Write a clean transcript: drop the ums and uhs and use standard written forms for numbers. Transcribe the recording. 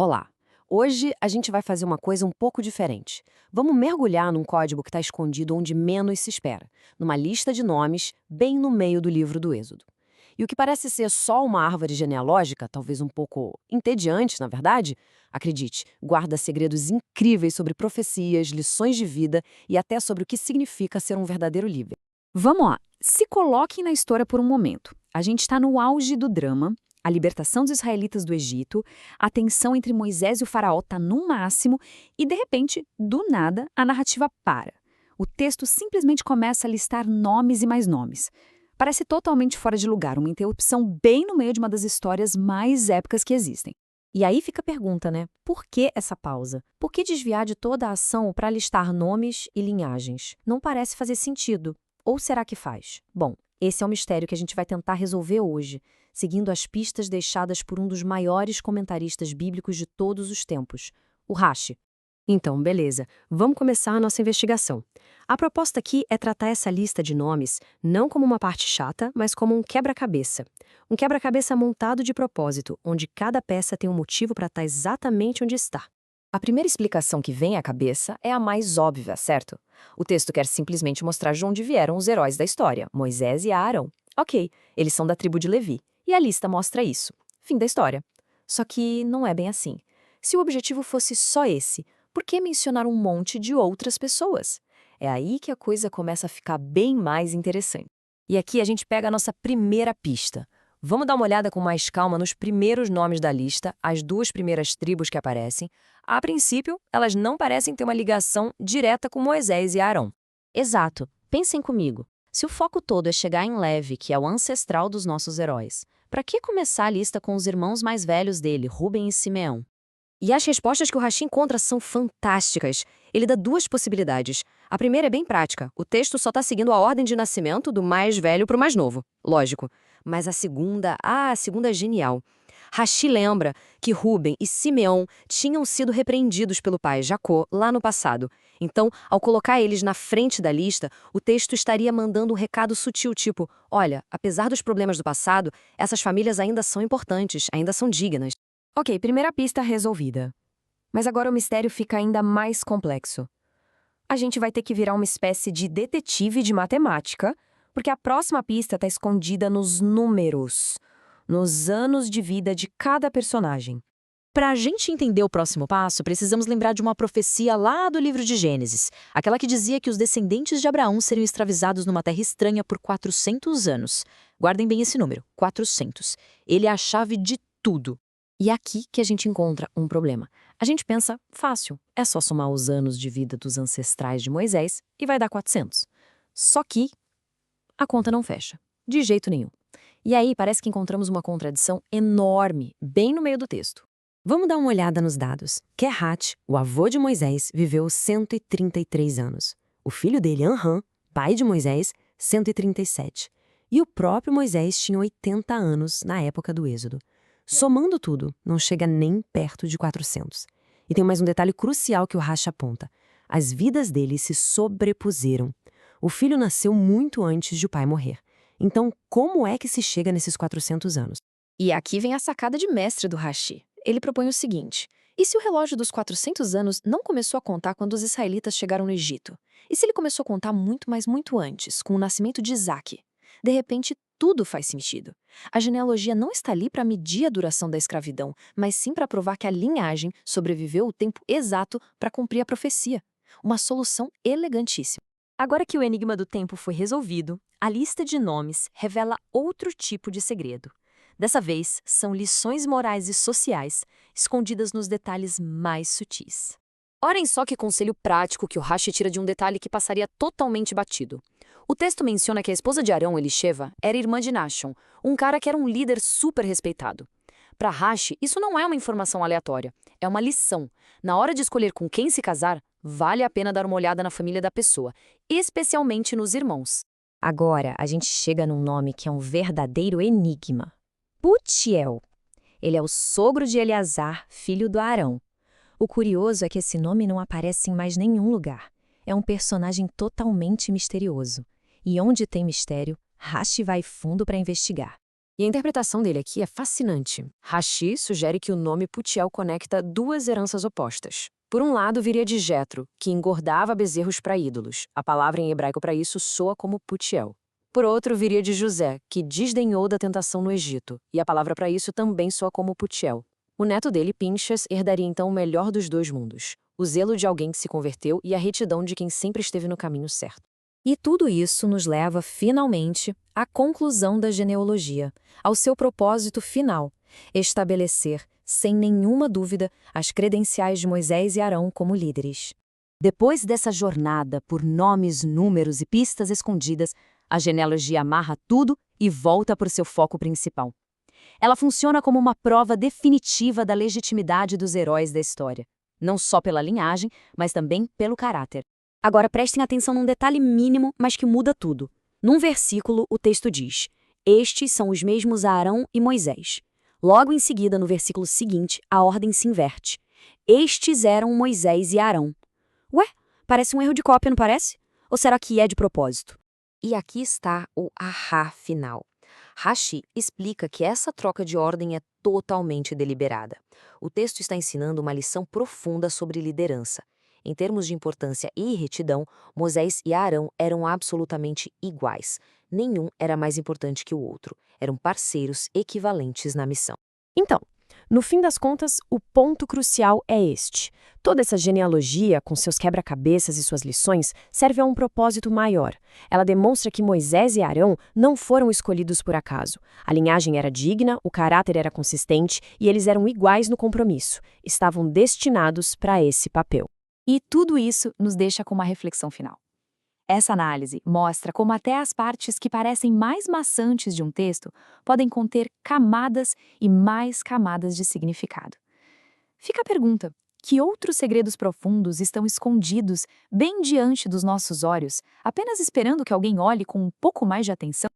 Olá! Hoje a gente vai fazer uma coisa um pouco diferente. Vamos mergulhar num código que está escondido onde menos se espera, numa lista de nomes bem no meio do livro do Êxodo. E o que parece ser só uma árvore genealógica, talvez um pouco entediante, na verdade, acredite, guarda segredos incríveis sobre profecias, lições de vida e até sobre o que significa ser um verdadeiro líder. Vamos lá, se coloquem na história por um momento. A gente está no auge do drama, a libertação dos israelitas do Egito, a tensão entre Moisés e o faraó está no máximo e, de repente, do nada, a narrativa para. O texto simplesmente começa a listar nomes e mais nomes. Parece totalmente fora de lugar, uma interrupção bem no meio de uma das histórias mais épicas que existem. E aí fica a pergunta, né? Por que essa pausa? Por que desviar de toda a ação para listar nomes e linhagens? Não parece fazer sentido. Ou será que faz? Bom, esse é o mistério que a gente vai tentar resolver hoje, seguindo as pistas deixadas por um dos maiores comentaristas bíblicos de todos os tempos, o Rashi. Então, beleza, vamos começar a nossa investigação. A proposta aqui é tratar essa lista de nomes não como uma parte chata, mas como um quebra-cabeça. Um quebra-cabeça montado de propósito, onde cada peça tem um motivo para estar exatamente onde está. A primeira explicação que vem à cabeça é a mais óbvia, certo? O texto quer simplesmente mostrar de onde vieram os heróis da história, Moisés e Arão. Ok, eles são da tribo de Levi, e a lista mostra isso. Fim da história. Só que não é bem assim. Se o objetivo fosse só esse, por que mencionar um monte de outras pessoas? É aí que a coisa começa a ficar bem mais interessante. E aqui a gente pega a nossa primeira pista. Vamos dar uma olhada com mais calma nos primeiros nomes da lista, as duas primeiras tribos que aparecem. A princípio, elas não parecem ter uma ligação direta com Moisés e Arão. Exato. Pensem comigo. Se o foco todo é chegar em Levi, que é o ancestral dos nossos heróis, para que começar a lista com os irmãos mais velhos dele, Ruben e Simeão? E as respostas que o Rashi encontra são fantásticas. Ele dá duas possibilidades. A primeira é bem prática. O texto só está seguindo a ordem de nascimento do mais velho para o mais novo. Lógico. Mas a segunda é genial. Rashi lembra que Ruben e Simeão tinham sido repreendidos pelo pai Jacó lá no passado. Então, ao colocar eles na frente da lista, o texto estaria mandando um recado sutil, tipo, olha, apesar dos problemas do passado, essas famílias ainda são importantes, ainda são dignas. Ok, primeira pista resolvida. Mas agora o mistério fica ainda mais complexo. A gente vai ter que virar uma espécie de detetive de matemática, porque a próxima pista está escondida nos números, nos anos de vida de cada personagem. Para a gente entender o próximo passo, precisamos lembrar de uma profecia lá do livro de Gênesis, aquela que dizia que os descendentes de Abraão seriam escravizados numa terra estranha por 400 anos. Guardem bem esse número, 400. Ele é a chave de tudo. E é aqui que a gente encontra um problema. A gente pensa, fácil, é só somar os anos de vida dos ancestrais de Moisés e vai dar 400. Só que a conta não fecha, de jeito nenhum. E aí parece que encontramos uma contradição enorme, bem no meio do texto. Vamos dar uma olhada nos dados. Kehat, o avô de Moisés, viveu 133 anos. O filho dele, Amram, pai de Moisés, 137. E o próprio Moisés tinha 80 anos na época do Êxodo. Somando tudo, não chega nem perto de 400. E tem mais um detalhe crucial que o Rashi aponta. As vidas deles se sobrepuseram. O filho nasceu muito antes de o pai morrer. Então, como é que se chega nesses 400 anos? E aqui vem a sacada de mestre do Rashi. Ele propõe o seguinte: e se o relógio dos 400 anos não começou a contar quando os israelitas chegaram no Egito? E se ele começou a contar muito, mas muito antes, com o nascimento de Isaac? De repente, tudo faz sentido. A genealogia não está ali para medir a duração da escravidão, mas sim para provar que a linhagem sobreviveu o tempo exato para cumprir a profecia. Uma solução elegantíssima. Agora que o enigma do tempo foi resolvido, a lista de nomes revela outro tipo de segredo. Dessa vez, são lições morais e sociais escondidas nos detalhes mais sutis. Olhem só que conselho prático que o Rashi tira de um detalhe que passaria totalmente batido. O texto menciona que a esposa de Arão, Elisheva, era irmã de Nashon, um cara que era um líder super respeitado. Para Rashi, isso não é uma informação aleatória, é uma lição. Na hora de escolher com quem se casar, vale a pena dar uma olhada na família da pessoa, especialmente nos irmãos. Agora, a gente chega num nome que é um verdadeiro enigma. Putiel. Ele é o sogro de Eleazar, filho do Arão. O curioso é que esse nome não aparece em mais nenhum lugar. É um personagem totalmente misterioso. E onde tem mistério, Rashi vai fundo para investigar. E a interpretação dele aqui é fascinante. Rashi sugere que o nome Putiel conecta duas heranças opostas. Por um lado, viria de Jetro, que engordava bezerros para ídolos. A palavra em hebraico para isso soa como Putiel. Por outro, viria de José, que desdenhou da tentação no Egito, e a palavra para isso também soa como Putiel. O neto dele, Pinchas, herdaria então o melhor dos dois mundos: o zelo de alguém que se converteu e a retidão de quem sempre esteve no caminho certo. E tudo isso nos leva, finalmente, à conclusão da genealogia, ao seu propósito final: estabelecer, sem nenhuma dúvida, as credenciais de Moisés e Arão como líderes. Depois dessa jornada por nomes, números e pistas escondidas, a genealogia amarra tudo e volta para o seu foco principal. Ela funciona como uma prova definitiva da legitimidade dos heróis da história, não só pela linhagem, mas também pelo caráter. Agora prestem atenção num detalhe mínimo, mas que muda tudo. Num versículo, o texto diz: estes são os mesmos Arão e Moisés. Logo em seguida, no versículo seguinte, a ordem se inverte. Estes eram Moisés e Arão. Ué, parece um erro de cópia, não parece? Ou será que é de propósito? E aqui está o ahá final. Rashi explica que essa troca de ordem é totalmente deliberada. O texto está ensinando uma lição profunda sobre liderança. Em termos de importância e retidão, Moisés e Arão eram absolutamente iguais. Nenhum era mais importante que o outro. Eram parceiros equivalentes na missão. Então, no fim das contas, o ponto crucial é este. Toda essa genealogia, com seus quebra-cabeças e suas lições, serve a um propósito maior. Ela demonstra que Moisés e Arão não foram escolhidos por acaso. A linhagem era digna, o caráter era consistente e eles eram iguais no compromisso. Estavam destinados para esse papel. E tudo isso nos deixa com uma reflexão final. Essa análise mostra como até as partes que parecem mais maçantes de um texto podem conter camadas e mais camadas de significado. Fica a pergunta: que outros segredos profundos estão escondidos bem diante dos nossos olhos, apenas esperando que alguém olhe com um pouco mais de atenção?